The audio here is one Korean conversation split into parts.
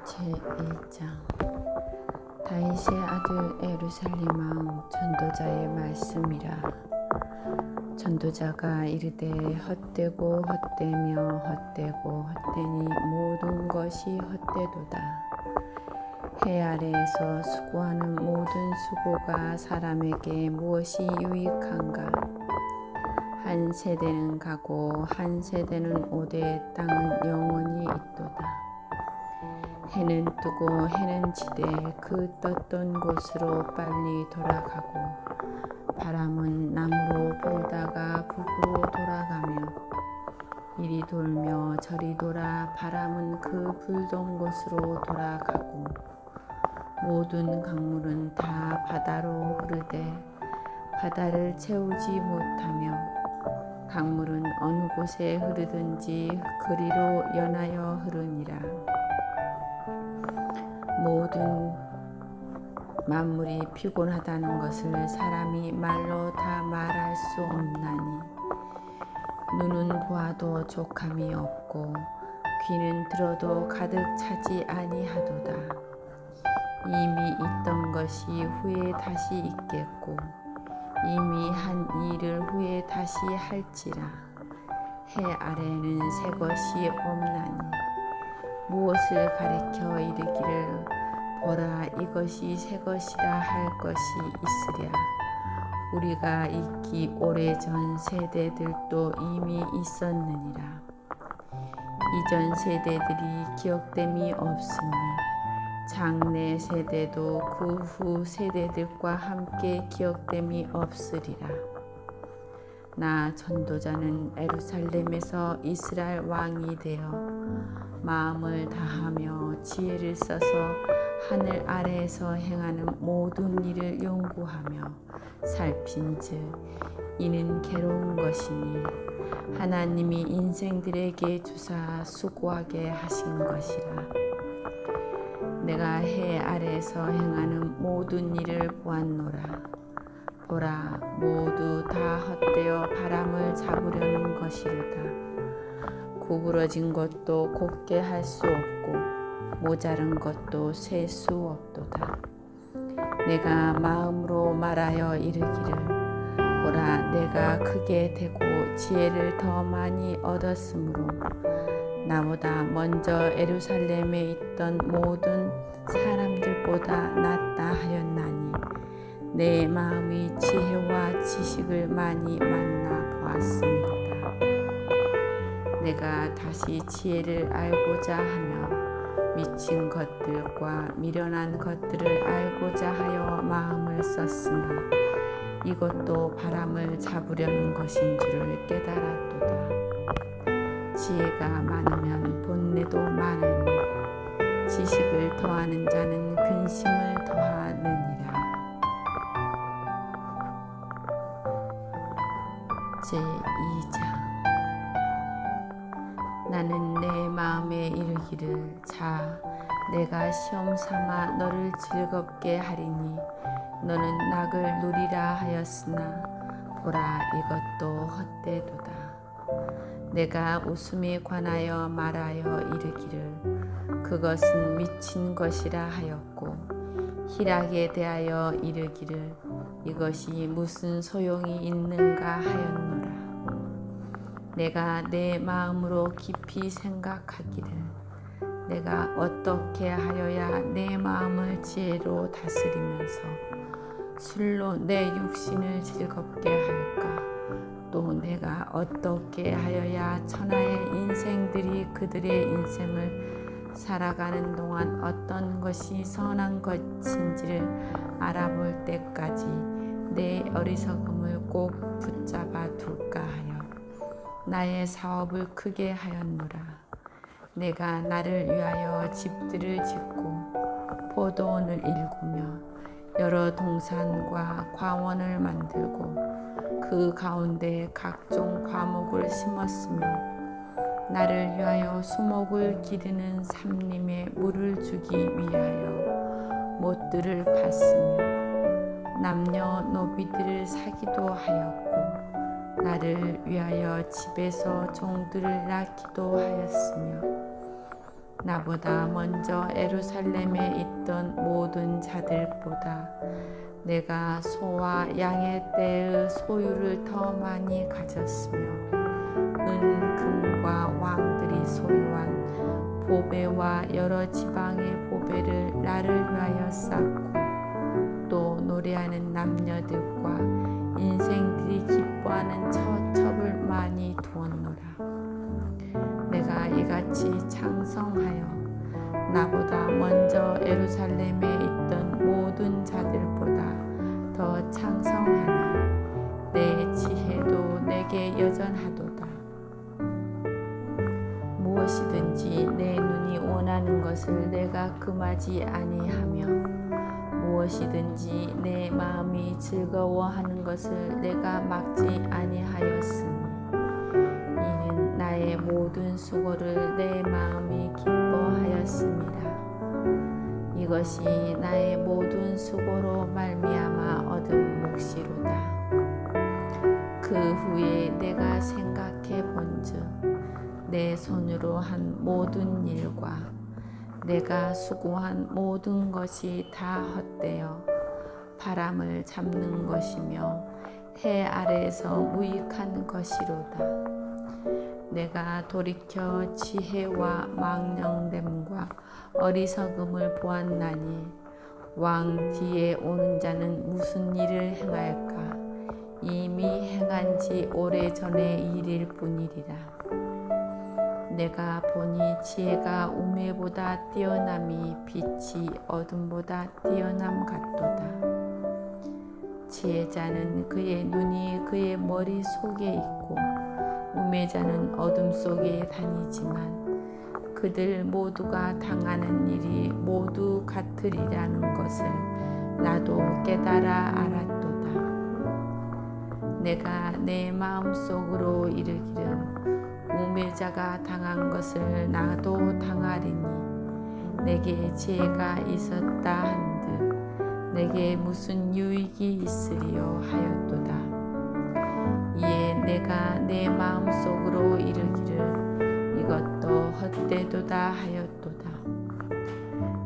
제1장 다윗의 아들 예루살렘 왕 전도자의 말씀이라. 전도자가 이르되 헛되고 헛되며 헛되고 헛되니 모든 것이 헛되도다. 해 아래에서 수고하는 모든 수고가 사람에게 무엇이 유익한가? 한 세대는 가고 한 세대는 오되 땅은 영원히 있도다. 해는 뜨고 해는 지되 그 떴던 곳으로 빨리 돌아가고 바람은 남으로 불다가 북으로 돌아가며 이리 돌며 저리 돌아 바람은 그 불던 곳으로 돌아가고 모든 강물은 다 바다로 흐르되 바다를 채우지 못하며 강물은 어느 곳에 흐르든지 그리로 연하여 흐르니라. 모든 만물이 피곤하다는 것을 사람이 말로 다 말할 수 없나니 눈은 보아도 족함이 없고 귀는 들어도 가득 차지 아니하도다. 이미 있던 것이 후에 다시 있겠고 이미 한 일을 후에 다시 할지라. 해 아래에는 새 것이 없나니 무엇을 가리켜 이르기를 보라 이것이 새 것이라 할 것이 있으랴. 우리가 있기 오래전 세대들도 이미 있었느니라. 이전 세대들이 기억됨이 없으니 장래 세대도 그 후 세대들과 함께 기억됨이 없으리라. 나 전도자는 예루살렘에서 이스라엘 왕이 되어 마음을 다하며 지혜를 써서 하늘 아래에서 행하는 모든 일을 연구하며 살핀즉 이는 괴로운 것이니 하나님이 인생들에게 주사 수고하게 하신 것이라. 내가 해 아래에서 행하는 모든 일을 보았노라. 보라 모두 다 헛되어 바람을 잡으려는 것이로다. 구부러진 것도 곱게 할 수 없고 모자른 것도 셀 수 없도다. 내가 마음으로 말하여 이르기를 보라 내가 크게 되고 지혜를 더 많이 얻었으므로 나보다 먼저 예루살렘에 있던 모든 사람들보다 낫다 하였나니 내 마음이 지혜와 지식을 많이 만나 보았습니다. 내가 다시 지혜를 알고자 하며 미친 것들과 미련한 것들을 알고자 하여 마음을 썼으나 이것도 바람을 잡으려는 것인 줄을 깨달았도다. 지혜가 많으면 본래도 많으니 지식을 더하는 자는 근심을 더하느니라. 제2장 나는 내 마음에 이르기를 자 내가 시험 삼아 너를 즐겁게 하리니 너는 낙을 누리라 하였으나 보라 이것도 헛되도다. 내가 웃음에 관하여 말하여 이르기를 그것은 미친 것이라 하였고 희락에 대하여 이르기를 이것이 무슨 소용이 있는가 하였노라. 내가 내 마음으로 깊이 생각하기를 내가 어떻게 하여야 내 마음을 지혜로 다스리면서 술로 내 육신을 즐겁게 할까? 또 내가 어떻게 하여야 천하의 인생들이 그들의 인생을 살아가는 동안 어떤 것이 선한 것인지를 알아볼 때까지 내 어리석음을 꼭 붙잡아 둘까 하여 나의 사업을 크게 하였노라. 내가 나를 위하여 집들을 짓고 포도원을 일구며 여러 동산과 과원을 만들고 그 가운데 각종 과목을 심었으며 나를 위하여 수목을 기르는 삼림에 물을 주기 위하여 못들을 팠으며 남녀 노비들을 사기도 하였고 나를 위하여 집에서 종들을 낳기도 하였으며 나보다 먼저 예루살렘에 있던 모든 자들보다 내가 소와 양의 떼의 소유를 더 많이 가졌으며 은, 금과 왕들이 소유한 보배와 여러 지방의 보배를 나를 위하여 쌓고 또 노래하는 남녀들과 인생들이 기뻐하는 처첩을 많이 두었노라. 내가 이같이 창성하여 나보다 먼저 예루살렘에 있던 모든 자들보다 더 창성하니 내 지혜도 내게 여전하도다. 무엇이든지 내 눈이 원하는 것을 내가 금하지 아니하며 무엇이든지 내 마음이 즐거워하는 것을 내가 막지 아니하였으니 이는 나의 모든 수고를 내 마음이 기뻐하였습니다. 이것이 나의 모든 수고로 말미암아 얻은 몫이로다. 그 후에 내가 생각해 본즉 내 손으로 한 모든 일과 내가 수고한 모든 것이 다 헛되어 바람을 잡는 것이며 해 아래에서 무익한 것이로다. 내가 돌이켜 지혜와 망령됨과 어리석음을 보았나니 왕 뒤에 오는 자는 무슨 일을 행할까? 이미 행한 지 오래전의 일일 뿐이리라. 내가 보니 지혜가 우매보다 뛰어남이 빛이 어둠보다 뛰어남 같도다. 지혜자는 그의 눈이 그의 머리 속에 있고 우매자는 어둠 속에 다니지만 그들 모두가 당하는 일이 모두 같으리라는 것을 나도 깨달아 알았도다. 내가 내 마음속으로 이르기를 우매자가 당한 것을 나도 당하리니 내게 지혜가 있었다 한들 내게 무슨 유익이 있으리요 하였도다. 이에 내가 내 마음속으로 이르기를 이것도 헛되도다 하였도다.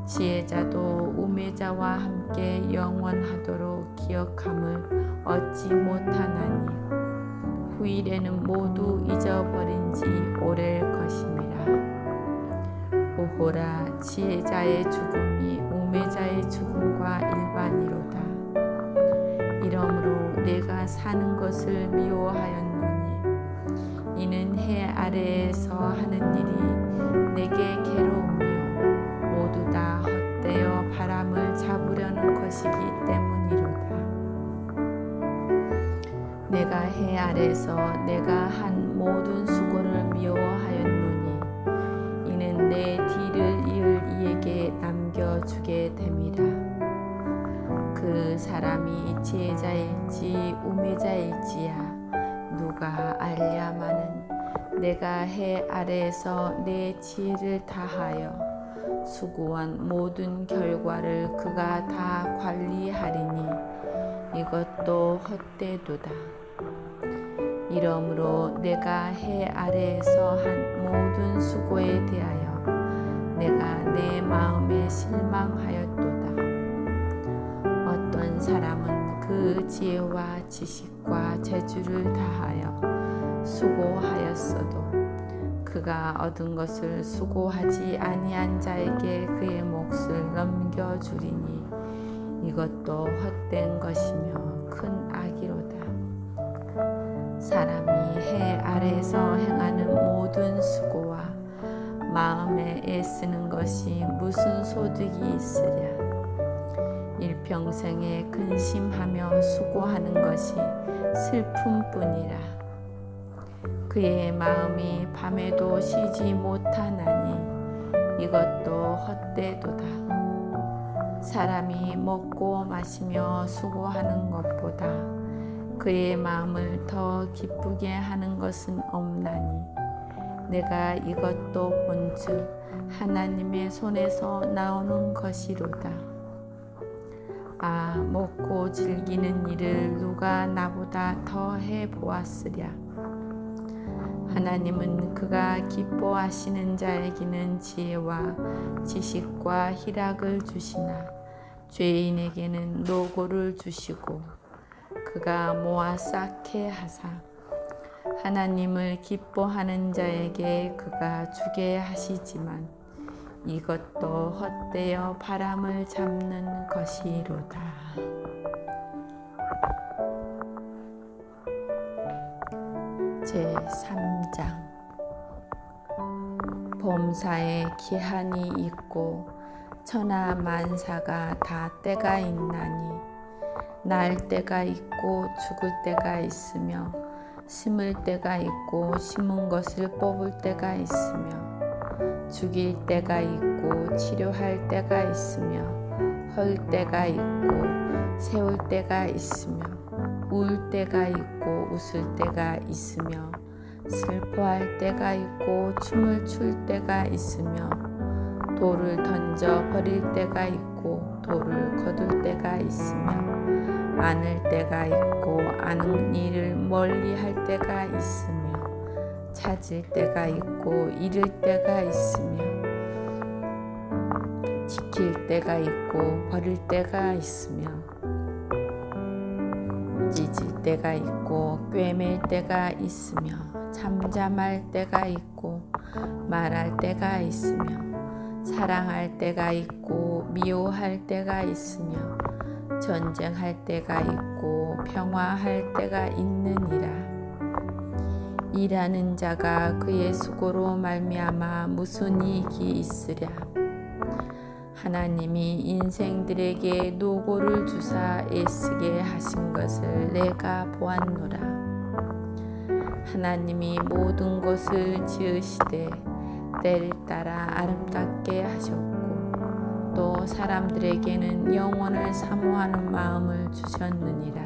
지혜자도 우매자와 함께 영원하도록 기억함을 얻지 못하나니 후일에는 모두 잊어버린 지 오래일 것임이라. 오호라, 지혜자의 죽음이 우매자의 죽음과 일반이로다. 이러므로 내가 사는 것을 미워하였노니 이는 해 아래에서 하는 일이 내게 괴로우며 모두 다 헛되어 바람을 잡으려는 것이기 때문이로다. 내가 해 아래서 내가 한 모든 수고를 미워하였노니 이는 내 뒤를 이을 이에게 남겨주게 됨이라. 그 사람이 지혜자일지 우매자일지야 누가 알랴마는 내가 해 아래에서 내 지혜를 다하여 수고한 모든 결과를 그가 다 관리하리니 이것도 헛되도다. 이러므로 내가 해 아래에서 한 모든 수고에 대하여 내가 내 마음에 실망하였도다. 어떤 사람은 그 지혜와 지식과 재주를 다하여 수고하였어도 그가 얻은 것을 수고하지 아니한 자에게 그의 몫을 넘겨주리니 이것도 헛된 것이며 큰 악이로다. 사람이 해 아래에서 행하는 모든 수고와 마음에 애쓰는 것이 무슨 소득이 있으랴. 일평생에 근심하며 수고하는 것이 슬픔뿐이라. 그의 마음이 밤에도 쉬지 못하나니 이것도 헛되도다. 사람이 먹고 마시며 수고하는 것보다 그의 마음을 더 기쁘게 하는 것은 없나니 내가 이것도 본즉 하나님의 손에서 나오는 것이로다. 먹고 즐기는 일을 누가 나보다 더 해보았으랴. 하나님은 그가 기뻐하시는 자에게는 지혜와 지식과 희락을 주시나 죄인에게는 노고를 주시고 그가 모아 쌓게 하사 하나님을 기뻐하는 자에게 그가 주게 하시지만 이것도 헛되어 바람을 잡는 것이로다. 제3장. 범사에 기한이 있고 천하 만사가 다 때가 있나니 날 때가 있고 죽을 때가 있으며 심을 때가 있고 심은 것을 뽑을 때가 있으며 죽일 때가 있고 치료할 때가 있으며 헐 때가 있고 세울 때가 있으며 울 때가 있고 웃을 때가 있으며 슬퍼할 때가 있고 춤을 출 때가 있으며 돌을 던져 버릴 때가 있고 돌을 거둘 때가 있으며 안을 때가 있고 아는 일을 멀리 할 때가 있으며 찾을 때가 있고 잃을 때가 있으며 지킬 때가 있고 버릴 때가 있으며 찢을 때가 있고 꿰맬 때가 있으며 잠잠할 때가 있고 말할 때가 있으며 사랑할 때가 있고 미워할 때가 있으며 전쟁할 때가 있고 평화할 때가 있느니라. 일하는 자가 그의 수고로 말미암아 무슨 이익이 있으랴. 하나님이 인생들에게 노고를 주사 애쓰게 하신 것을 내가 보았노라. 하나님이 모든 것을 지으시되 때를 따라 아름답게 하셨고 또 사람들에게는 영원을 사모하는 마음을 주셨느니라.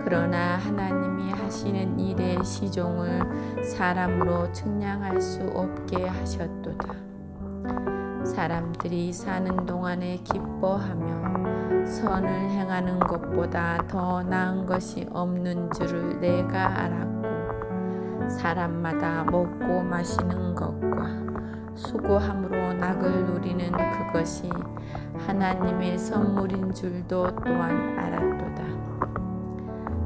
그러나 하나님이 하시는 일의 시종을 사람으로 측량할 수 없게 하셨도다. 사람들이 사는 동안에 기뻐하며 선을 행하는 것보다 더 나은 것이 없는 줄을 내가 알았고 사람마다 먹고 마시는 것과 수고함으로 낙을 누리는 그것이 하나님의 선물인 줄도 또한 알았도다.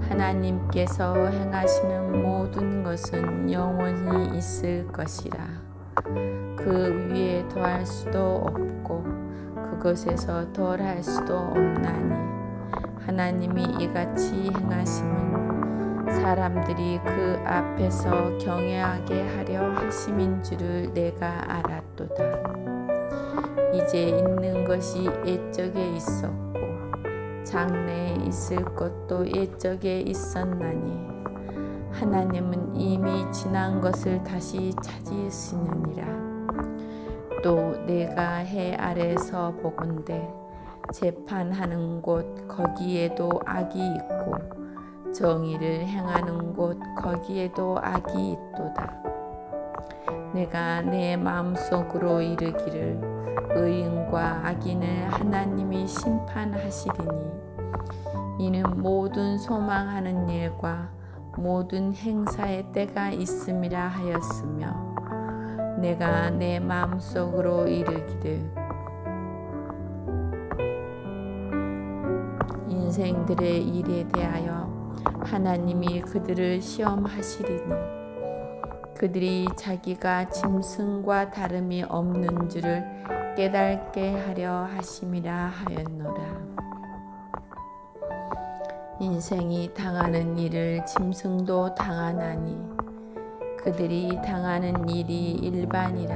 하나님께서 행하시는 모든 것은 영원히 있을 것이라. 그 위에 더할 수도 없고 그것에서 덜할 수도 없나니 하나님이 이같이 행하심은 사람들이 그 앞에서 경외하게 하려 하심인 줄을 내가 알았도다. 이제 있는 것이 옛적에 있었고 장래에 있을 것도 옛적에 있었나니 하나님은 이미 지난 것을 다시 찾으시느니라. 또 내가 해 아래서 보건대 재판하는 곳 거기에도 악이 있고 정의를 행하는 곳 거기에도 악이 있도다. 내가 내 마음속으로 이르기를 의인과 악인을 하나님이 심판하시리니 이는 모든 소망하는 일과 모든 행사의 때가 있음이라 하였으며 내가 내 마음속으로 이르기를 인생들의 일에 대하여 하나님이 그들을 시험하시리니 그들이 자기가 짐승과 다름이 없는 줄을 깨닫게 하려 하심이라 하였노라. 인생이 당하는 일을 짐승도 당하나니 그들이 당하는 일이 일반이라.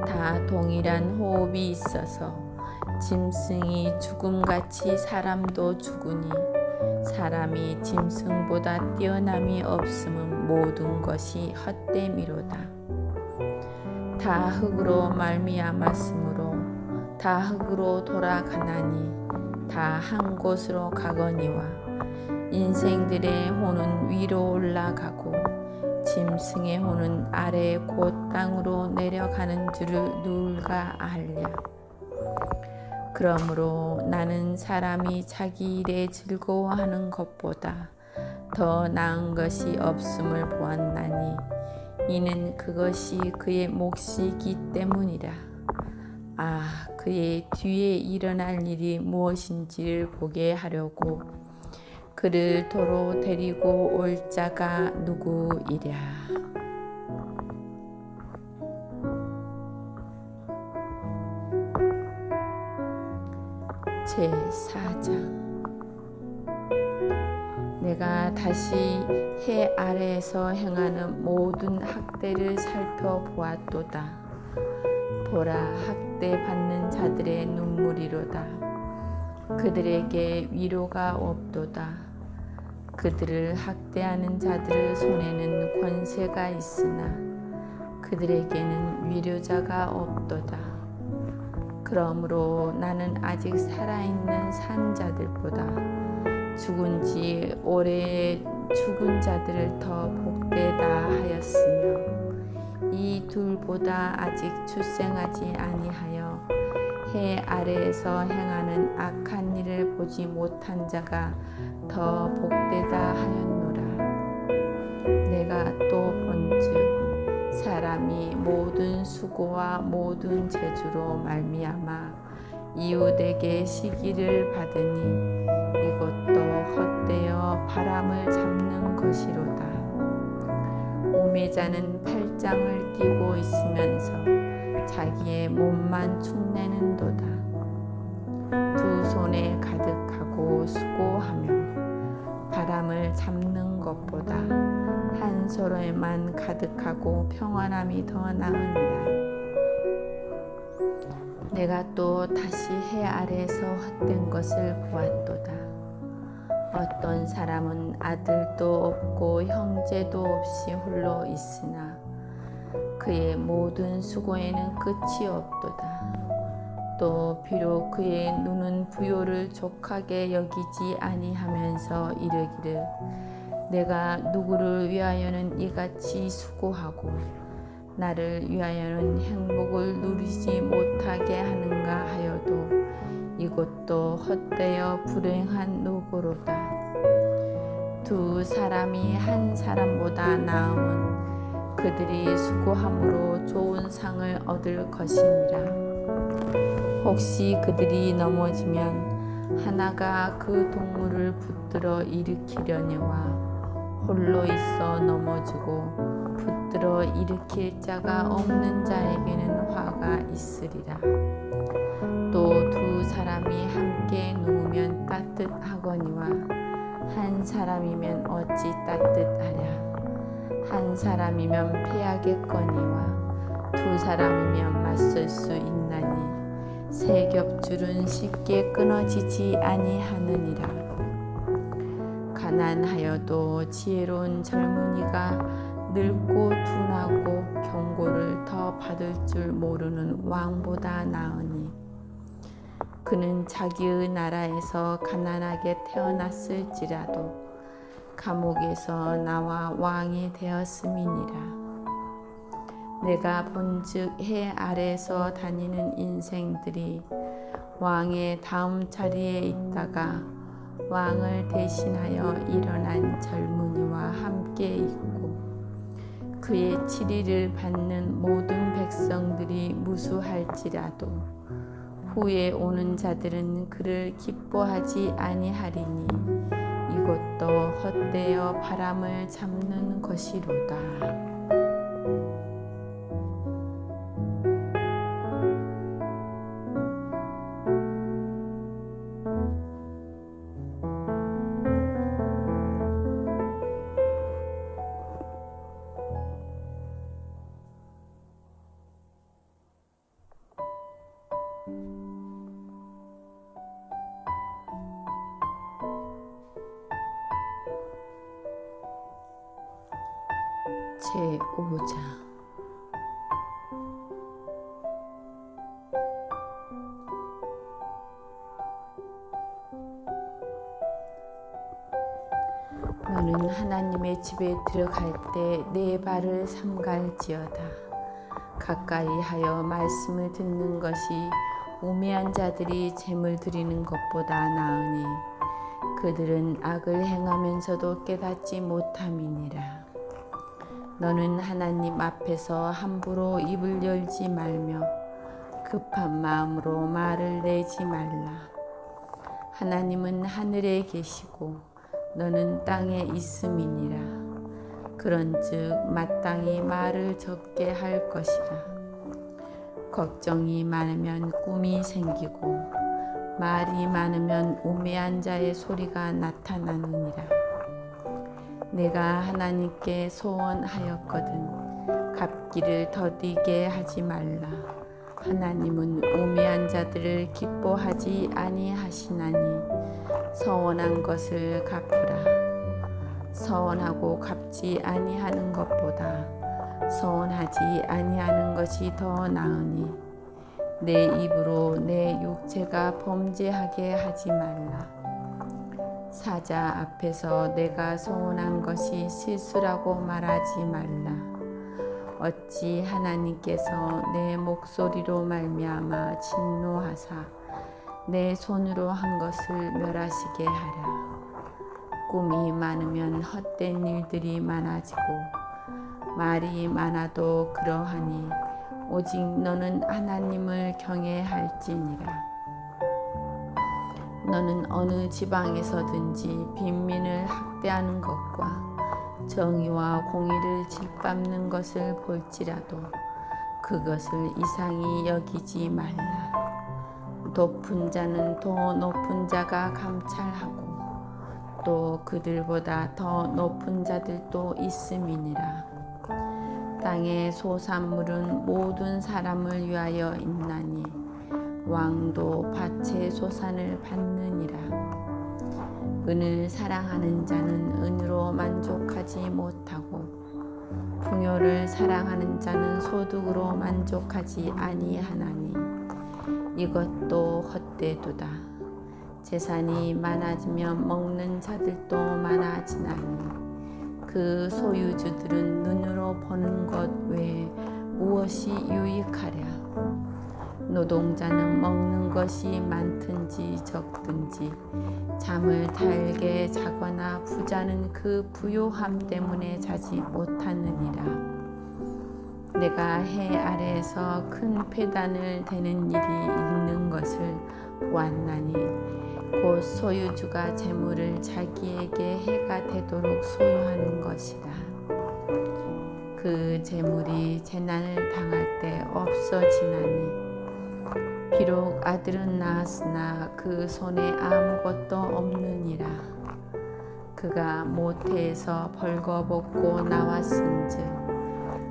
다 동일한 호흡이 있어서 짐승이 죽음같이 사람도 죽으니 사람이 짐승보다 뛰어남이 없음은 모든 것이 헛됨이로다. 다 흙으로 말미암았으므로 다 흙으로 돌아가나니 다 한 곳으로 가거니와 인생들의 혼은 위로 올라가고 짐승의 혼은 아래 곧 땅으로 내려가는 줄을 누가 알랴. 그러므로 나는 사람이 자기 일에 즐거워하는 것보다 더 나은 것이 없음을 보았나니 이는 그것이 그의 몫이기 때문이라. 그의 뒤에 일어날 일이 무엇인지를 보게 하려고 그를 도로 데리고 올 자가 누구이랴. 제4장. 내가 다시 해 아래에서 행하는 모든 학대를 살펴보았도다. 보라, 학대받는 자들의 눈물이로다. 그들에게 위로가 없도다. 그들을 학대하는 자들의 손에는 권세가 있으나 그들에게는 위로자가 없도다. 그러므로 나는 아직 살아있는 산 자들보다 죽은 지 오래 죽은 자들을 더 복되다 하였으며 이 둘보다 아직 출생하지 아니하여 해 아래에서 행하는 악한 일을 보지 못한 자가 더 복되다 하였노라. 내가 또 본즉 사람이 모든 수고와 모든 재주로 말미암아 이웃에게 시기를 받으니 이것도 헛되어 바람을 잡는 것이로다. 우매자는 팔짱을 끼고 있으면서 자기의 몸만 축내는도다. 두 손에 가득하고 수고하며 바람을 잡는 것보다 한 손에만 가득하고 평안함이 더 나으니라. 내가 또 다시 해 아래에서 헛된 것을 보았도다. 어떤 사람은 아들도 없고 형제도 없이 홀로 있으나 그의 모든 수고에는 끝이 없도다. 또 비록 그의 눈은 부요를 족하게 여기지 아니하면서 이르기를 내가 누구를 위하여는 이같이 수고하고 나를 위하여는 행복을 누리지 못하게 하는가 하여도 이것도 헛되어 불행한 노고로다. 두 사람이 한 사람보다 나음은 그들이 수고함으로 좋은 상을 얻을 것이니라. 혹시 그들이 넘어지면 하나가 그 동물을 붙들어 일으키려니와 홀로 있어 넘어지고 붙들어 일으킬 자가 없는 자에게는 화가 있으리라. 또 두 사람이 함께 누우면 따뜻하거니와 한 사람이면 어찌 따뜻하랴. 한 사람이면 패하겠거니와 두 사람이면 맞설 수 있나니 세 겹줄은 쉽게 끊어지지 아니하느니라. 가난하여도 지혜로운 젊은이가 늙고 둔하고 경고를 더 받을 줄 모르는 왕보다 나으니 그는 자기의 나라에서 가난하게 태어났을지라도 감옥에서 나와 왕이 되었음이니라. 내가 본즉 해 아래에서 다니는 인생들이 왕의 다음 자리에 있다가 왕을 대신하여 일어난 젊은이와 함께 있고 그의 치리를 받는 모든 백성들이 무수할지라도 후에 오는 자들은 그를 기뻐하지 아니하리니 이것도 헛되어 바람을 잡는 것이로다. 제5장. 너는 하나님의 집에 들어갈 때 내 발을 삼갈지어다. 가까이 하여 말씀을 듣는 것이 우매한 자들이 재물 드리는 것보다 나으니 그들은 악을 행하면서도 깨닫지 못함이니라. 너는 하나님 앞에서 함부로 입을 열지 말며 급한 마음으로 말을 내지 말라. 하나님은 하늘에 계시고 너는 땅에 있음이니라. 그런즉 마땅히 말을 적게 할 것이라. 걱정이 많으면 꿈이 생기고 말이 많으면 우매한 자의 소리가 나타나느니라. 내가 하나님께 소원하였거든 갚기를 더디게 하지 말라. 하나님은 우매한 자들을 기뻐하지 아니하시나니 서원한 것을 갚으라. 서원하고 갚지 아니하는 것보다 서원하지 아니하는 것이 더 나으니 내 입으로 내 육체가 범죄하게 하지 말라. 사자 앞에서 내가 서원한 것이 실수라고 말하지 말라. 어찌 하나님께서 내 목소리로 말미암아 진노하사 내 손으로 한 것을 멸하시게 하랴. 꿈이 많으면 헛된 일들이 많아지고 말이 많아도 그러하니 오직 너는 하나님을 경외할지니라. 너는 어느 지방에서든지 빈민을 학대하는 것과 정의와 공의를 짓밟는 것을 볼지라도 그것을 이상히 여기지 말라. 높은 자는 더 높은 자가 감찰하고 또 그들보다 더 높은 자들도 있음이니라. 땅의 소산물은 모든 사람을 위하여 있나니 왕도 밭의 소산을 받느니라. 은을 사랑하는 자는 은으로 만족하지 못하고 풍요를 사랑하는 자는 소득으로 만족하지 아니하나니 이것도 헛되도다. 재산이 많아지면 먹는 자들도 많아지나니 그 소유주들은 눈으로 보는 것 외에 무엇이 유익하랴. 노동자는 먹는 것이 많든지 적든지 잠을 달게 자거나 부자는 그 부요함 때문에 자지 못하느니라. 내가 해 아래에서 큰 패단을 대는 일이 있는 것을 보았나니 곧 소유주가 재물을 자기에게 해가 되도록 소유하는 것이라. 그 재물이 재난을 당할 때 없어지나니 비록 아들은 낳았으나 그 손에 아무것도 없느니라. 그가 모태에서 벌거벗고 나왔은즉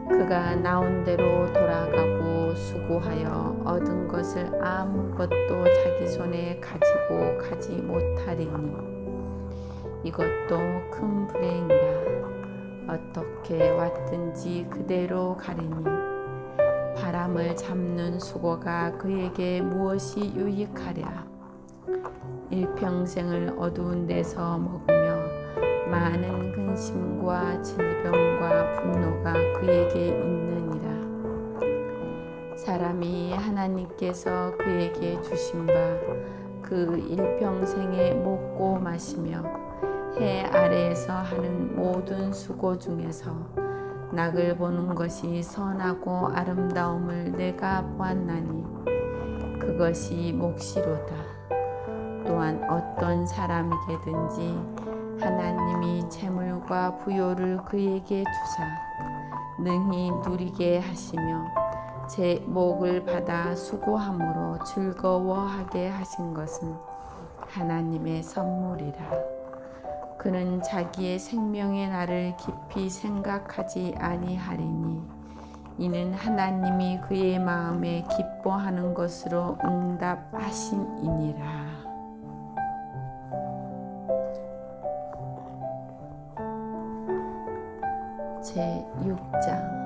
그가 나온 대로 돌아가고 수고하여 얻은 것을 아무것도 자기 손에 가지고 가지 못하리니 이것도 큰 불행이라. 어떻게 왔든지 그대로 가리니 바람을 잡는 수고가 그에게 무엇이 유익하랴. 일평생을 어두운 데서 먹으며 많은 근심과 질병과 분노가 그에게 있느니라. 사람이 하나님께서 그에게 주신 바 그 일평생에 먹고 마시며 해 아래에서 하는 모든 수고 중에서 낙을 보는 것이 선하고 아름다움을 내가 보았나니 그것이 몫이로다. 또한 어떤 사람에게든지 하나님이 재물과 부요를 그에게 주사 능히 누리게 하시며 제 목을 받아 수고함으로 즐거워하게 하신 것은 하나님의 선물이라. 그는 자기의 생명의 날을 깊이 생각하지 아니하리니 이는 하나님이 그의 마음에 기뻐하는 것으로 응답하심이니라. 제6장.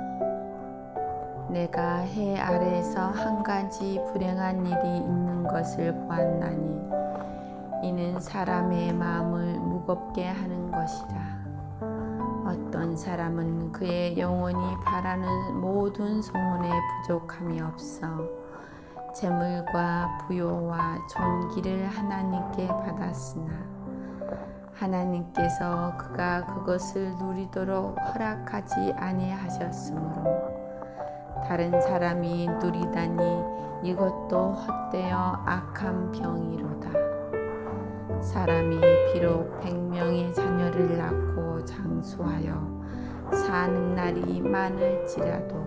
내가 해 아래에서 한 가지 불행한 일이 있는 것을 보았나니 이는 사람의 마음을 무겁게 하는 것이라. 어떤 사람은 그의 영혼이 바라는 모든 소원에 부족함이 없어 재물과 부요와 존귀를 하나님께 받았으나 하나님께서 그가 그것을 누리도록 허락하지 아니하셨으므로 다른 사람이 누리다니 이것도 헛되어 악한 병이로다. 사람이 비록 100명의 자녀를 낳고 장수하여 사는 날이 많을지라도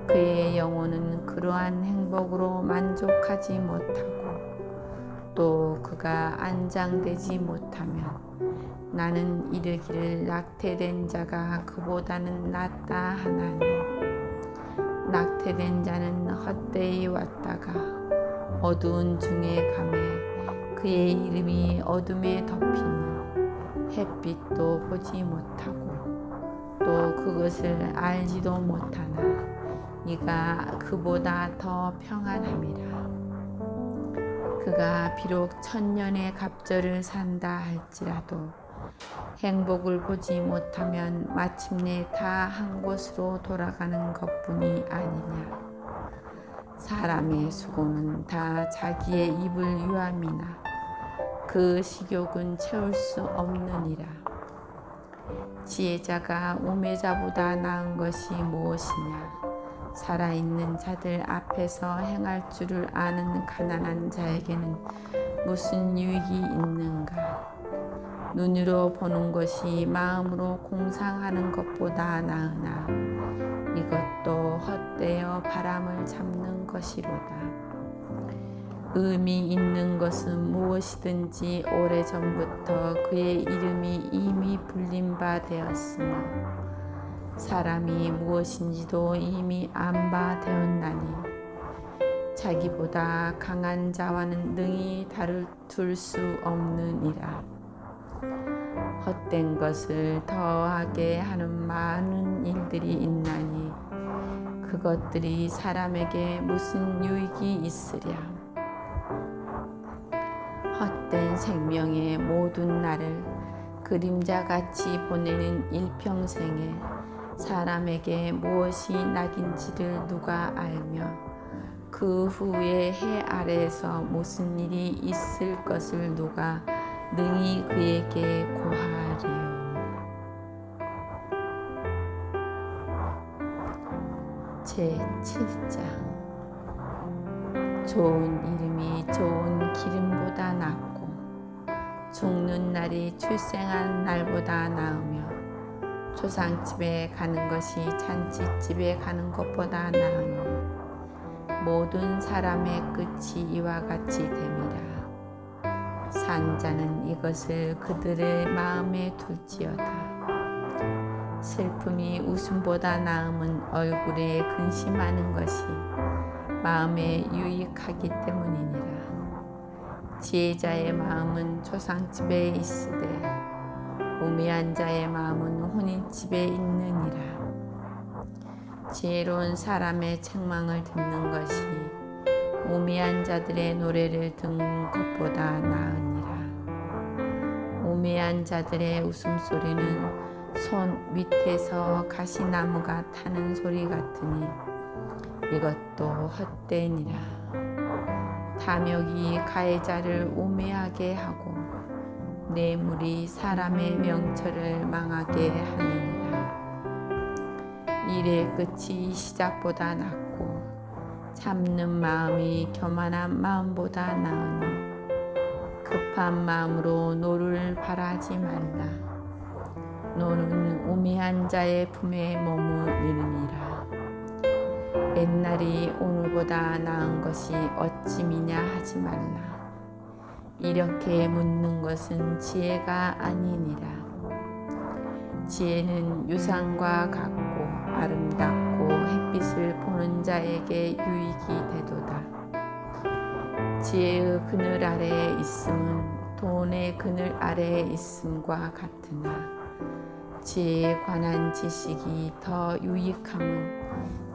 그의 영혼은 그러한 행복으로 만족하지 못하고 또 그가 안장되지 못하면 나는 이르기를 낙태된 자가 그보다는 낫다 하나니 낙태된 자는 헛되이 왔다가 어두운 중에 가매 그의 이름이 어둠에 덮이니 햇빛도 보지 못하고 또 그것을 알지도 못하나 이가 그보다 더 평안함이라. 그가 비록 1000년의 갑절을 산다 할지라도 행복을 보지 못하면 마침내 다 한 곳으로 돌아가는 것뿐이 아니냐. 사람의 수고는 다 자기의 입을 유함이나 그 식욕은 채울 수 없느니라. 지혜자가 우매자보다 나은 것이 무엇이냐. 살아있는 자들 앞에서 행할 줄을 아는 가난한 자에게는 무슨 유익이 있는가. 눈으로 보는 것이 마음으로 공상하는 것보다 나으나 이것도 헛되어 바람을 잡는 것이로다. 의미 있는 것은 무엇이든지 오래전부터 그의 이름이 이미 불린 바 되었으며 사람이 무엇인지도 이미 안 바 되었나니 자기보다 강한 자와는 능히 다툴 수 없느니라. 헛된 것을 더하게 하는 많은 일들이 있나니 그것들이 사람에게 무슨 유익이 있으랴. 헛된 생명의 모든 날을 그림자같이 보내는 일평생에 사람에게 무엇이 낙인지를 누가 알며 그 후에 해 아래에서 무슨 일이 있을 것을 누가 능히 그에게 고하리요. 제7장 좋은 이름이 좋은 기름보다 낫고 죽는 날이 출생한 날보다 나으며 조상집에 가는 것이 잔치집에 가는 것보다 나으니 모든 사람의 끝이 이와 같이 됨이라. 산자는 이것을 그들의 마음에 둘지어다. 슬픔이 웃음보다 나음은 얼굴에 근심하는 것이 마음에 유익하기 때문이니라. 지혜자의 마음은 조상집에 있으되 우매한 자의 마음은 혼인집에 있느니라. 지혜로운 사람의 책망을 듣는 것이 우매한 자들의 노래를 듣는 것보다 나으니라. 우매한 자들의 웃음소리는 손 밑에서 가시나무가 타는 소리 같으니 이것도 헛되니라. 탐욕이 가해자를 우매하게 하고 뇌물이 사람의 명철을 망하게 하느니라. 일의 끝이 시작보다 낫고 참는 마음이 교만한 마음보다 나으니 급한 마음으로 노를 바라지 말라. 노는 우매한 자의 품에 머무르느니라. 옛날이 오늘보다 나은 것이 어찌미냐 하지 말라. 이렇게 묻는 것은 지혜가 아니니라. 지혜는 유상과 같고 아름답고 햇빛을 보는 자에게 유익이 되도다. 지혜의 그늘 아래에 있음은 돈의 그늘 아래에 있음과 같으나 지혜에 관한 지식이 더 유익함은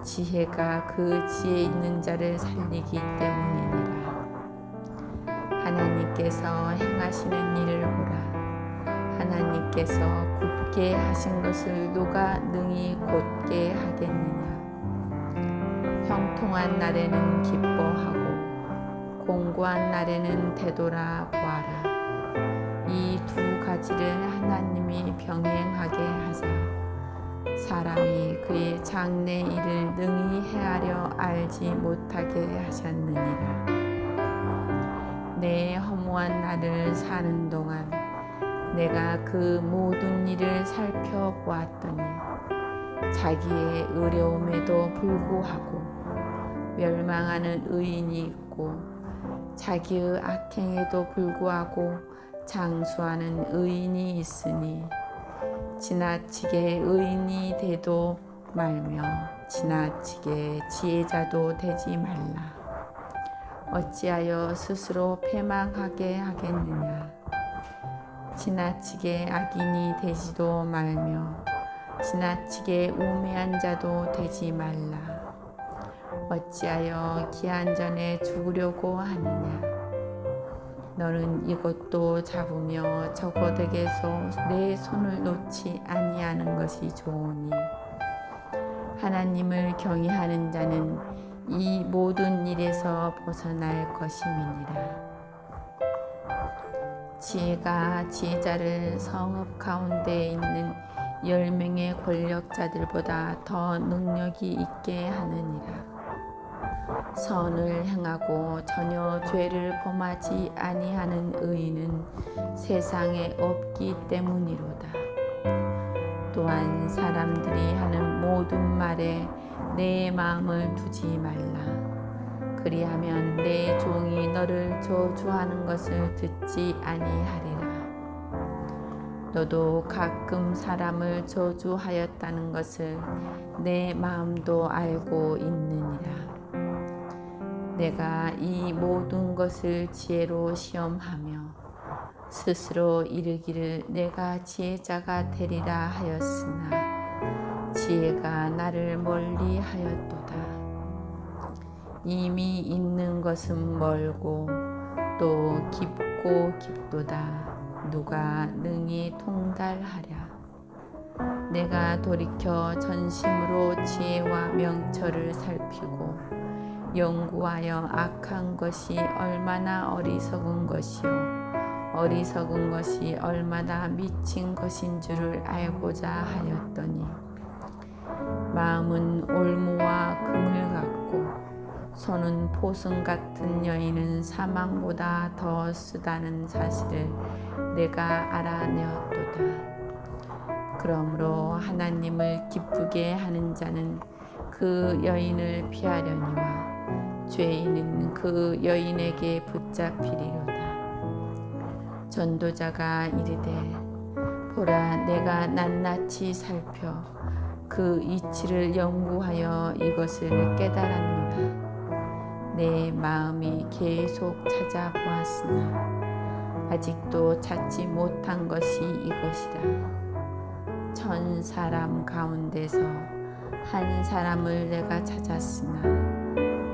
지혜가 그 지혜 있는 자를 살리기 때문이니라. 하나님께서 행하시는 일을 보라. 하나님께서 굽게 하신 것을 누가 능히 곧게 하겠느냐. 형통한 날에는 기뻐하고 공고한 날에는 되돌아 보아라. 이 두 가지를 하나님이 병행하게 하사 사람이 그의 장래 일을 능히 헤아려 알지 못하게 하셨느니라. 내 허무한 날을 사는 동안 내가 그 모든 일을 살펴보았더니 자기의 어려움에도 불구하고 멸망하는 의인이 있고 자기의 악행에도 불구하고 장수하는 의인이 있으니 지나치게 의인이 되도 말며 지나치게 지혜자도 되지 말라. 어찌하여 스스로 패망하게 하겠느냐. 지나치게 악인이 되지도 말며 지나치게 우매한 자도 되지 말라. 어찌하여 기한 전에 죽으려고 하느냐. 너는 이것도 잡으며 저것에게서 내 손을 놓지 아니하는 것이 좋으니 하나님을 경외하는 자는 이 모든 일에서 벗어날 것임이니라. 지혜가 지혜자를 성읍 가운데 있는 10명의 권력자들보다 더 능력이 있게 하느니라. 선을 행하고 전혀 죄를 범하지 아니하는 의인은 세상에 없기 때문이로다. 또한 사람들이 하는 모든 말에 내 마음을 두지 말라. 그리하면 내 종이 너를 저주하는 것을 듣지 아니하리라. 너도 가끔 사람을 저주하였다는 것을 내 마음도 알고 있느니라. 내가 이 모든 것을 지혜로 시험하며 스스로 이르기를 내가 지혜자가 되리라 하였으나 지혜가 나를 멀리 하였도다. 이미 있는 것은 멀고 또 깊고 깊도다. 누가 능히 통달하랴. 내가 돌이켜 전심으로 지혜와 명철을 살피고 연구하여 악한 것이 얼마나 어리석은 것이요 어리석은 것이 얼마나 미친 것인 줄을 알고자 하였더니 마음은 올무와 금을 같고 손은 포승 같은 여인은 사망보다 더 쓰다는 사실을 내가 알아내었도다. 그러므로 하나님을 기쁘게 하는 자는 그 여인을 피하려니와 죄인은 그 여인에게 붙잡히리로다. 전도자가 이르되 보라 내가 낱낱이 살펴 그 이치를 연구하여 이것을 깨달았노라. 내 마음이 계속 찾아보았으나 아직도 찾지 못한 것이 이것이다. 천 사람 가운데서 한 사람을 내가 찾았으나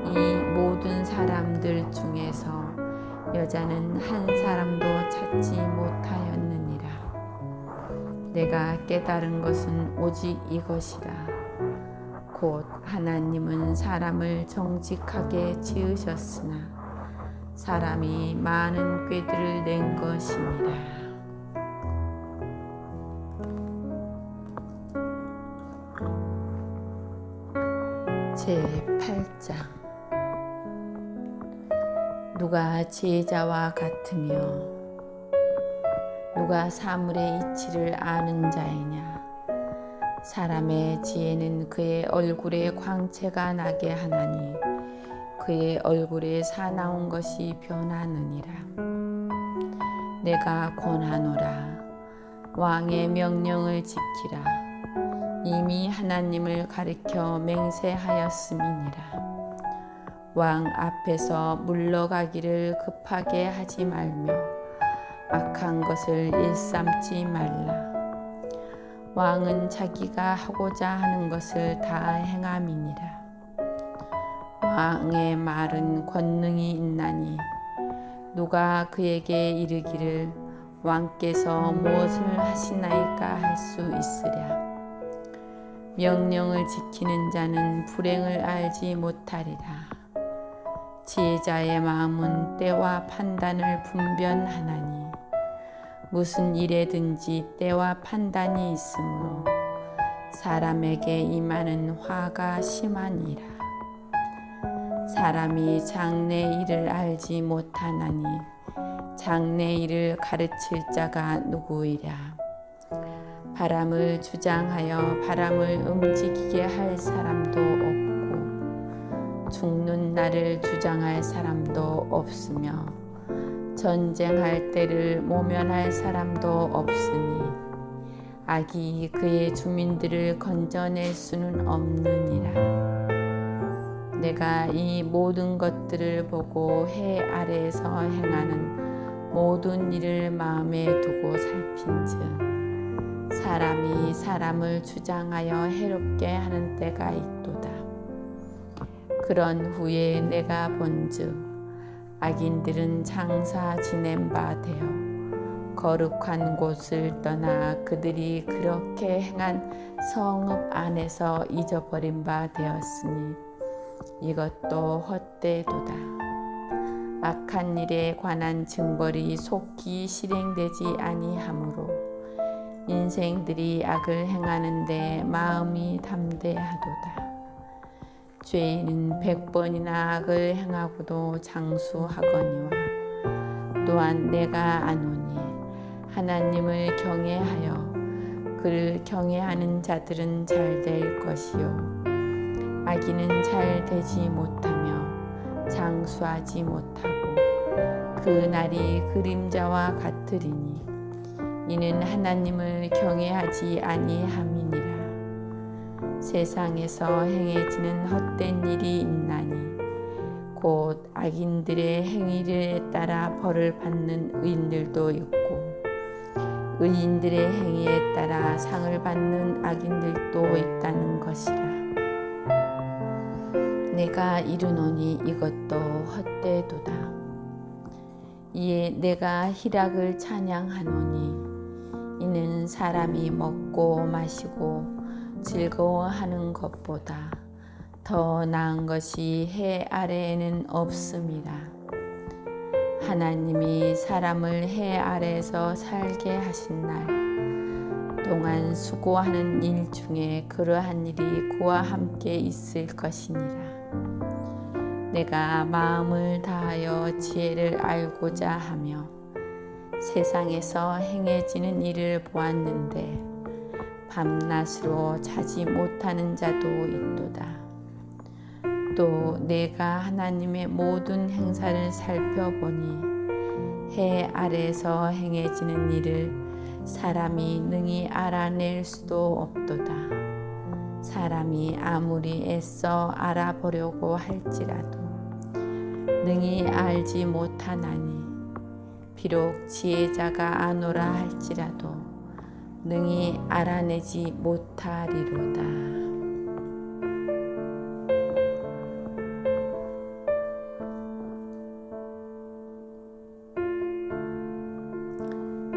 이 모든 사람들 중에서 여자는 한 사람도 찾지 못하였느니라. 내가 깨달은 것은 오직 이것이라. 곧 하나님은 사람을 정직하게 지으셨으나 사람이 많은 꾀들을 낸 것이니라. 제8장 누가 지혜자와 같으며 누가 사물의 이치를 아는 자이냐. 사람의 지혜는 그의 얼굴에 광채가 나게 하나니 그의 얼굴에 사나운 것이 변하느니라. 내가 권하노라. 왕의 명령을 지키라. 이미 하나님을 가리켜 맹세하였음이니라. 왕 앞에서 물러가기를 급하게 하지 말며 악한 것을 일삼지 말라. 왕은 자기가 하고자 하는 것을 다 행함이니라. 왕의 말은 권능이 있나니 누가 그에게 이르기를 왕께서 무엇을 하시나이까 할 수 있으랴. 명령을 지키는 자는 불행을 알지 못하리라. 지혜자의 마음은 때와 판단을 분별하나니 무슨 일에든지 때와 판단이 있으므로 사람에게 임하는 화가 심하니라. 사람이 장래 일을 알지 못하나니 장래 일을 가르칠 자가 누구이랴. 바람을 주장하여 바람을 움직이게 할 사람도 없고 죽는 날을 주장할 사람도 없으며 전쟁할 때를 모면할 사람도 없으니 악이 그의 주민들을 건져낼 수는 없느니라. 내가 이 모든 것들을 보고 해 아래에서 행하는 모든 일을 마음에 두고 살핀즉 사람이 사람을 주장하여 해롭게 하는 때가 있도다. 그런 후에 내가 본즉 악인들은 장사 지낸 바 되어 거룩한 곳을 떠나 그들이 그렇게 행한 성읍 안에서 잊어버린 바 되었으니 이것도 헛되도다. 악한 일에 관한 징벌이 속히 실행되지 아니하므로 인생들이 악을 행하는데 마음이 담대하도다. 죄인은 100번이나 악을 행하고도 장수하거니와 또한 내가 아노니 하나님을 경외하여 그를 경외하는 자들은 잘 될 것이요 악인은 잘 되지 못하며 장수하지 못하고 그 날이 그림자와 같으리니 이는 하나님을 경외하지 아니함이니라. 세상에서 행해지는 헛된 일이 있나니 곧 악인들의 행위에 따라 벌을 받는 의인들도 있고 의인들의 행위에 따라 상을 받는 악인들도 있다는 것이라. 내가 이르노니 이것도 헛되도다. 이에 내가 희락을 찬양하노니 이는 사람이 먹고 마시고 즐거워하는 것보다 더 나은 것이 해 아래에는 없음이라. 하나님이 사람을 해 아래에서 살게 하신 날 동안 수고하는 일 중에 그러한 일이 그와 함께 있을 것이니라. 내가 마음을 다하여 지혜를 알고자 하며 세상에서 행해지는 일을 보았는데 밤낮으로 자지 못하는 자도 있도다. 또 내가 하나님의 모든 행사를 살펴보니 해 아래에서 행해지는 일을 사람이 능히 알아낼 수도 없도다. 사람이 아무리 애써 알아보려고 할지라도 능히 알지 못하나니 비록 지혜자가 아노라 할지라도 능히 알아내지 못하리로다.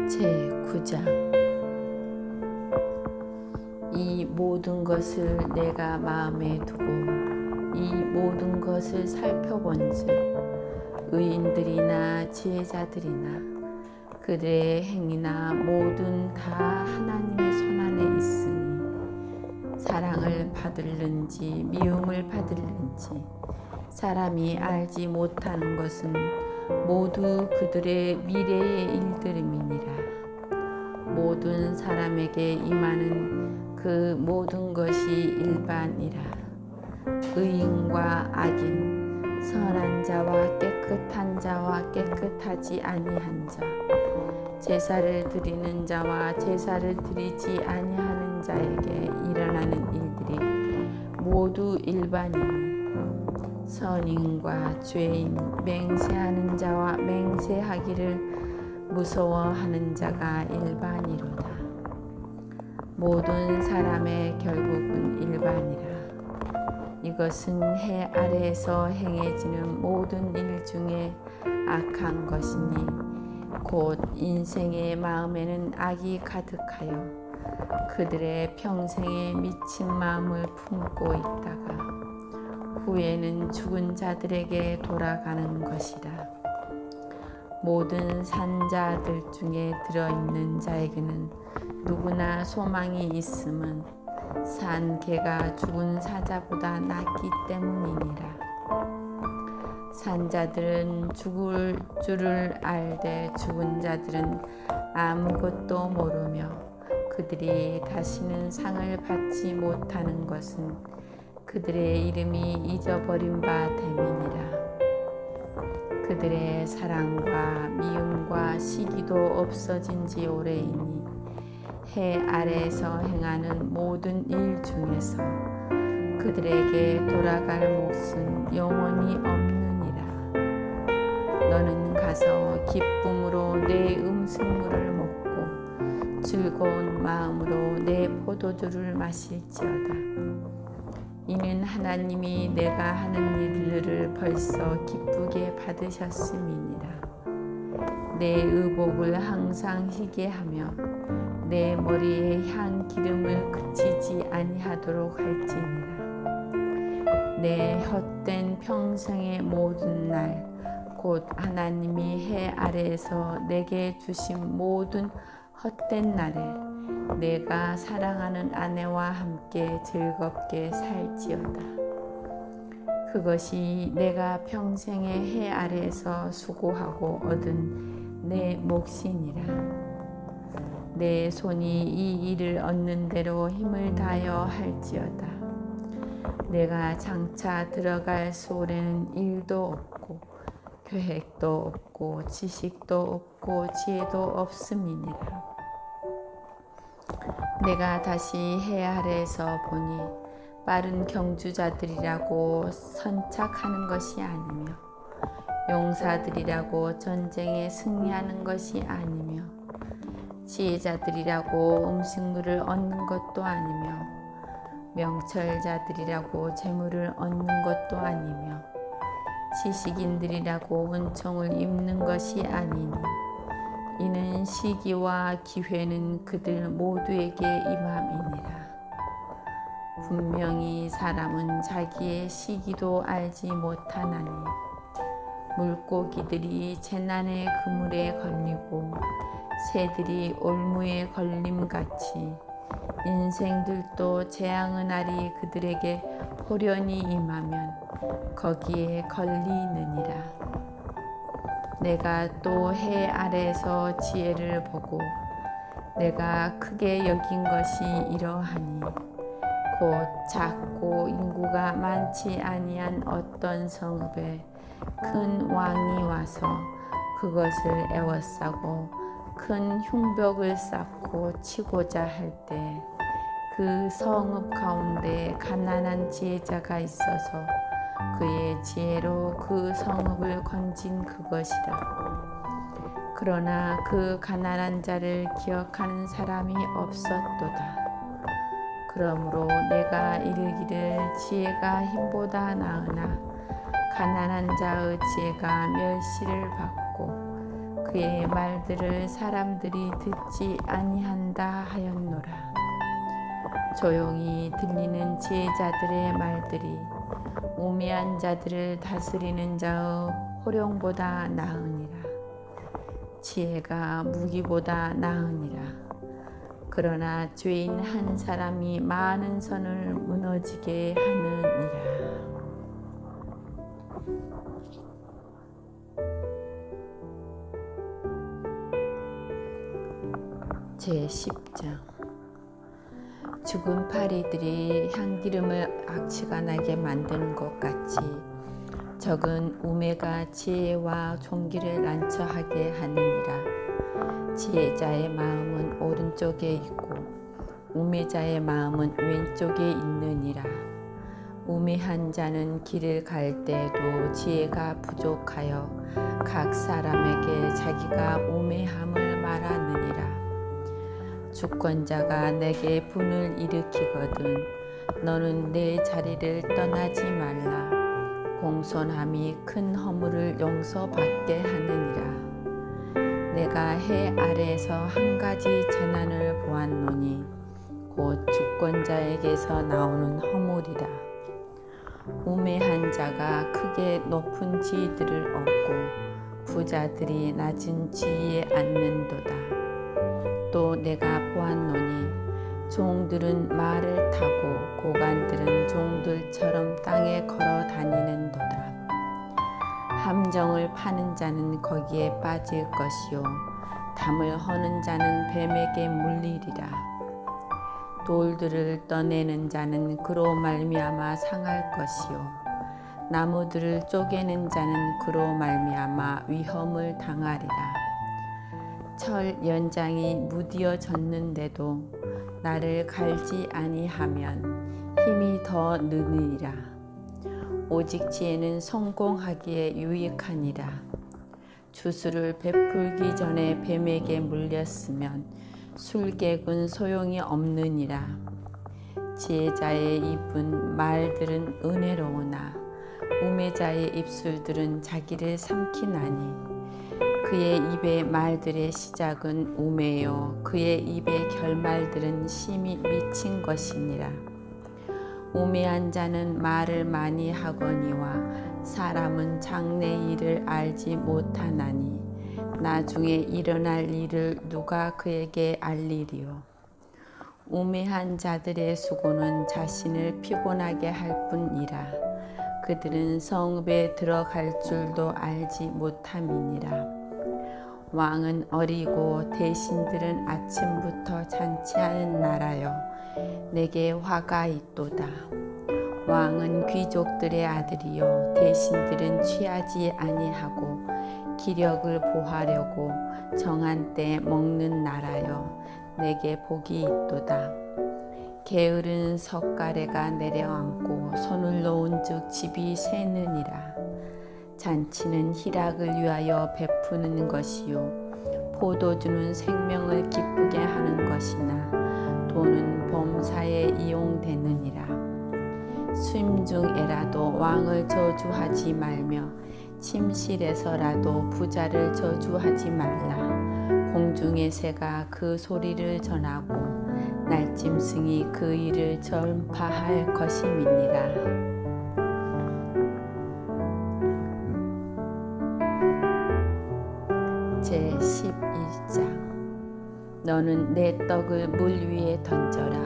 제9장 이 모든 것을 내가 마음에 두고 이 모든 것을 살펴본즉 의인들이나 지혜자들이나 그들의 행위나 모든 다 하나님의 손안에 있으니 사랑을 받을는지 미움을 받을는지 사람이 알지 못하는 것은 모두 그들의 미래의 일들임이니라. 모든 사람에게 임하는 그 모든 것이 일반이라. 의인과 악인, 선한 자와 깨끗한 자와 깨끗하지 아니한 자, 제사를 드리는 자와 제사를 드리지 아니하는 자에게 일어나는 일들이 모두 일반이니 선인과 죄인, 맹세하는 자와 맹세하기를 무서워하는 자가 일반이로다. 모든 사람의 결국은 일반이라. 이것은 해 아래에서 행해지는 모든 일 중에 악한 것이니 곧 인생의 마음에는 악이 가득하여 그들의 평생에 미친 마음을 품고 있다가 후에는 죽은 자들에게 돌아가는 것이라. 모든 산자들 중에 들어있는 자에게는 누구나 소망이 있음은 산 개가 죽은 사자보다 낫기 때문이니라. 산자들은 죽을 줄을 알되 죽은 자들은 아무것도 모르며 그들이 다시는 상을 받지 못하는 것은 그들의 이름이 잊어버린 바 됨이니라. 그들의 사랑과 미움과 시기도 없어진 지 오래이니 해 아래에서 행하는 모든 일 중에서 그들에게 돌아갈 몫은 영원히 없느니라. 너는 가서 기쁨으로 내 음식물을 먹고 즐거운 마음으로 내 포도주를 마실지어다. 이는 하나님이 내가 하는 일들을 벌써 기쁘게 받으셨음이니라. 내 의복을 항상 희게 하며 내 머리에 향 기름을 그치지 아니하도록 할지니라. 내 헛된 평생의 모든 날 곧 하나님이 해 아래에서 내게 주신 모든 헛된 날에 내가 사랑하는 아내와 함께 즐겁게 살지어다. 그것이 내가 평생의 해 아래에서 수고하고 얻은 내 몫이니라. 내 손이 이 일을 얻는 대로 힘을 다하여 할지어다. 내가 장차 들어갈 소원에는 일도 없고 계획도 없고 지식도 없고 지혜도 없음이니라. 내가 다시 해 아래에서 보니 빠른 경주자들이라고 선착하는 것이 아니며 용사들이라고 전쟁에 승리하는 것이 아니며 지혜자들이라고 음식물을 얻는 것도 아니며 명철자들이라고 재물을 얻는 것도 아니며 지식인들이라고 은총을 입는 것이 아니니 이는 시기와 기회는 그들 모두에게 임함이니라. 분명히 사람은 자기의 시기도 알지 못하나니 물고기들이 재난의 그물에 걸리고 새들이 올무에 걸림같이 인생들도 재앙의 날이 그들에게 호련히 임하면 거기에 걸리느니라. 내가 또 해 아래에서 지혜를 보고 내가 크게 여긴 것이 이러하니 곧 작고 인구가 많지 아니한 어떤 성읍에 큰 왕이 와서 그것을 에워싸고 큰 흉벽을 쌓고 치고자 할 때 그 성읍 가운데 가난한 지혜자가 있어서 그의 지혜로 그 성읍을 건진 그것이라. 그러나 그 가난한 자를 기억하는 사람이 없었도다. 그러므로 내가 이르기를 지혜가 힘보다 나으나 가난한 자의 지혜가 멸시를 받고 그의 말들을 사람들이 듣지 아니한다 하였노라. 조용히 들리는 지혜자들의 말들이 우매한 자들을 다스리는 자의 호령보다 나으니라. 지혜가 무기보다 나으니라. 그러나 죄인 한 사람이 많은 선을 무너지게 하느니라. 제10장. 죽은 파리들이 향기름을 악취가 나게 만드는 것 같이 적은 우매가 지혜와 종기를 난처하게 하느니라. 지혜자의 마음은 오른쪽에 있고 우매자의 마음은 왼쪽에 있느니라. 우매한 자는 길을 갈 때에도 지혜가 부족하여 각 사람에게 자기가 우매함을 말하느니라. 주권자가 내게 분을 일으키거든 너는 내 자리를 떠나지 말라. 공손함이 큰 허물을 용서받게 하느니라. 내가 해 아래에서 한 가지 재난을 보았노니 곧 주권자에게서 나오는 허물이라. 우매한 자가 크게 높은 지위들을 얻고 부자들이 낮은 지위에 앉는도다. 또 내가 보았노니 종들은 말을 타고 고관들은 종들처럼 땅에 걸어 다니는도다. 함정을 파는 자는 거기에 빠질 것이요 담을 허는 자는 뱀에게 물리리라. 돌들을 떠내는 자는 그로 말미암아 상할 것이요 나무들을 쪼개는 자는 그로 말미암아 위험을 당하리라. 철 연장이 무디어졌는데도 나를 갈지 아니하면 힘이 더 느니라. 오직 지혜는 성공하기에 유익하니라. 주술을 베풀기 전에 뱀에게 물렸으면 술객은 소용이 없느니라. 지혜자의 입은 말들은 은혜로우나 우매자의 입술들은 자기를 삼키나니 그의 입의 말들의 시작은 우매요 그의 입의 결말들은 심히 미친 것이니라. 우매한 자는 말을 많이 하거니와 사람은 장래 일을 알지 못하나니 나중에 일어날 일을 누가 그에게 알리리요. 우매한 자들의 수고는 자신을 피곤하게 할 뿐이라. 그들은 성읍에 들어갈 줄도 알지 못함이니라. 왕은 어리고 대신들은 아침부터 잔치하는 나라여 내게 화가 있도다. 왕은 귀족들의 아들이요 대신들은 취하지 아니하고 기력을 보하려고 정한 때 먹는 나라여 내게 복이 있도다. 게으른 석가래가 내려앉고 손을 놓은즉 집이 새느니라. 잔치는 희락을 위하여 베푸는 것이요 포도주는 생명을 기쁘게 하는 것이나 돈은 범사에 이용되느니라. 수임중에라도 왕을 저주하지 말며 침실에서라도 부자를 저주하지 말라. 공중의 새가 그 소리를 전하고 날짐승이 그 일을 전파할 것임이니라. 제11장. 너는 내 떡을 물 위에 던져라.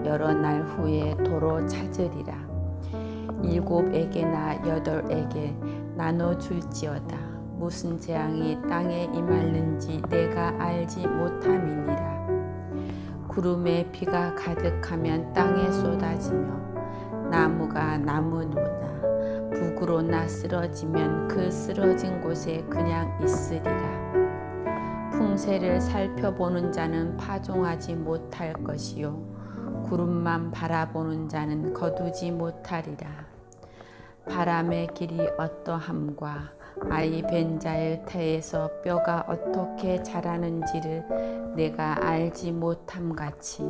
여러 날 후에 도로 찾으리라. 7에게나 8에게 나눠줄지어다. 무슨 재앙이 땅에 임하는지 내가 알지 못함이니라. 구름에 비가 가득하면 땅에 쏟아지며 나무가 나무로나 북으로나 쓰러지면 그 쓰러진 곳에 그냥 있으리라. 풍세를 살펴보는 자는 파종하지 못할 것이요 구름만 바라보는 자는 거두지 못하리라. 바람의 길이 어떠함과 아이 벤 자의 태에서 뼈가 어떻게 자라는지를 내가 알지 못함같이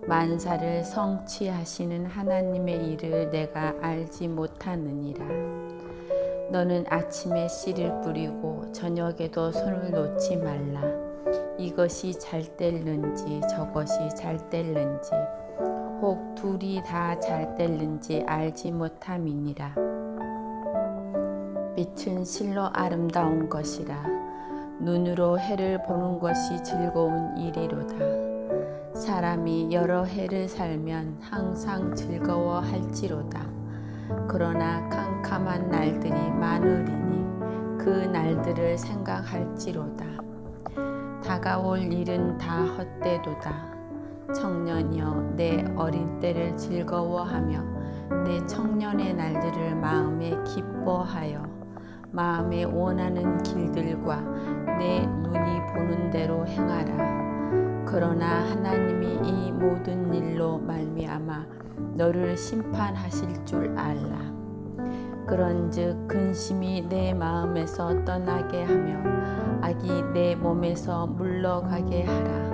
만사를 성취하시는 하나님의 일을 내가 알지 못하느니라. 너는 아침에 씨를 뿌리고 저녁에도 손을 놓지 말라. 이것이 잘 뗄는지 저것이 잘 뗄는지 혹 둘이 다 잘 뗄는지 알지 못함이니라. 빛은 실로 아름다운 것이라. 눈으로 해를 보는 것이 즐거운 일이로다. 사람이 여러 해를 살면 항상 즐거워할지로다. 그러나 캄캄한 날들이 많으리니 그 날들을 생각할지로다. 다가올 일은 다 헛되도다. 청년이여 내 어린 때를 즐거워하며 내 청년의 날들을 마음에 기뻐하여 마음에 원하는 길들과 내 눈이 보는 대로 행하라. 그러나 하나님이 이 모든 일로 말미암아 너를 심판하실 줄 알라. 그런즉 근심이 내 마음에서 떠나게 하며 악이 내 몸에서 물러가게 하라.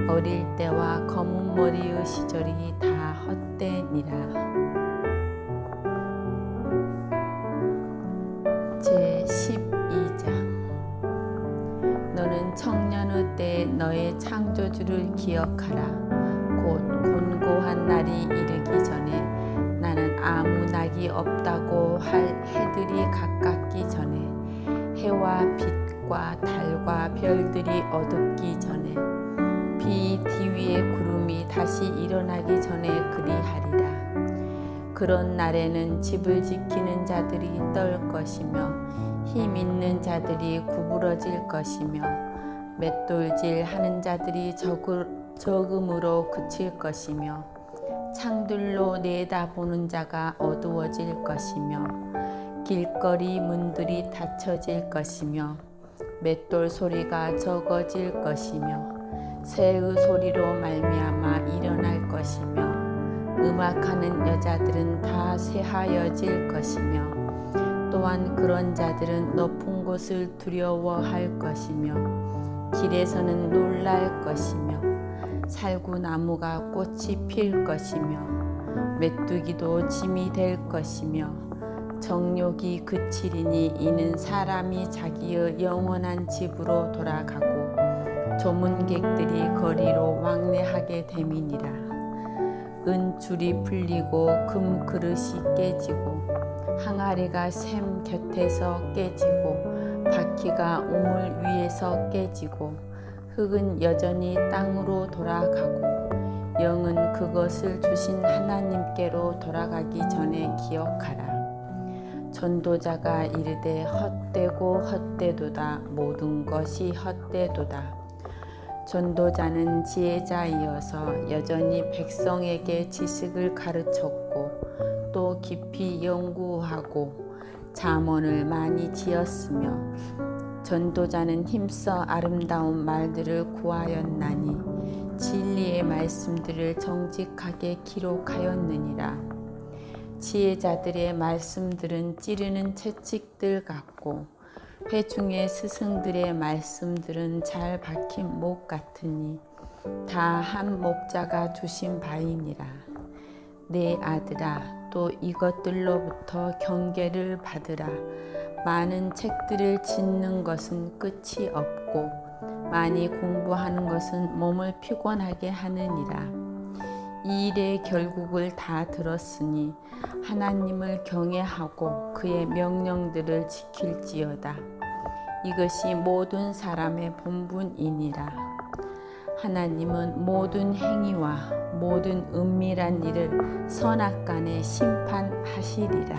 어릴 때와 검은 머리의 시절이 다 헛되니라. 제12장. 너는 주의 창조주를 기억하라. 곧 곤고한 날이 이르기 전에 나는 아무 낙이 없다고 할 해들이 가깝기 전에 해와 빛과 달과 별들이 어둡기 전에 비 뒤위의 구름이 다시 일어나기 전에 그리하리라. 그런 날에는 집을 지키는 자들이 떨 것이며 힘 있는 자들이 구부러질 것이며 맷돌질 하는 자들이 적음으로 그칠 것이며 창들로 내다보는 자가 어두워질 것이며 길거리 문들이 닫혀질 것이며 맷돌 소리가 적어질 것이며 새의 소리로 말미암아 일어날 것이며 음악하는 여자들은 다 쇠하여질 것이며 또한 그런 자들은 높은 곳을 두려워할 것이며 길에서는 놀랄 것이며 살구나무가 꽃이 필 것이며 메뚜기도 짐이 될 것이며 정욕이 그치리니 이는 사람이 자기의 영원한 집으로 돌아가고 조문객들이 거리로 왕래하게 됨이니라. 은줄이 풀리고 금 그릇이 깨지고 항아리가 샘 곁에서 깨지고 바퀴가 우물 위에서 깨지고 흙은 여전히 땅으로 돌아가고 영은 그것을 주신 하나님께로 돌아가기 전에 기억하라. 전도자가 이르되 헛되고 헛되도다. 모든 것이 헛되도다. 전도자는 지혜자이어서 여전히 백성에게 지식을 가르쳤고 또 깊이 연구하고 잠언을 많이 지었으며 전도자는 힘써 아름다운 말들을 구하였나니 진리의 말씀들을 정직하게 기록하였느니라. 지혜자들의 말씀들은 찌르는 채찍들 같고 회중의 스승들의 말씀들은 잘 박힌 목 같으니 다 한 목자가 주신 바이니라. 내 아들아, 또 이것들로부터 경계를 받으라. 많은 책들을 짓는 것은 끝이 없고 많이 공부하는 것은 몸을 피곤하게 하느니라. 이 일의 결국을 다 들었으니 하나님을 경외하고 그의 명령들을 지킬지어다. 이것이 모든 사람의 본분이니라. 하나님은 모든 행위와 모든 은밀한 일을 선악간에 심판하시리라.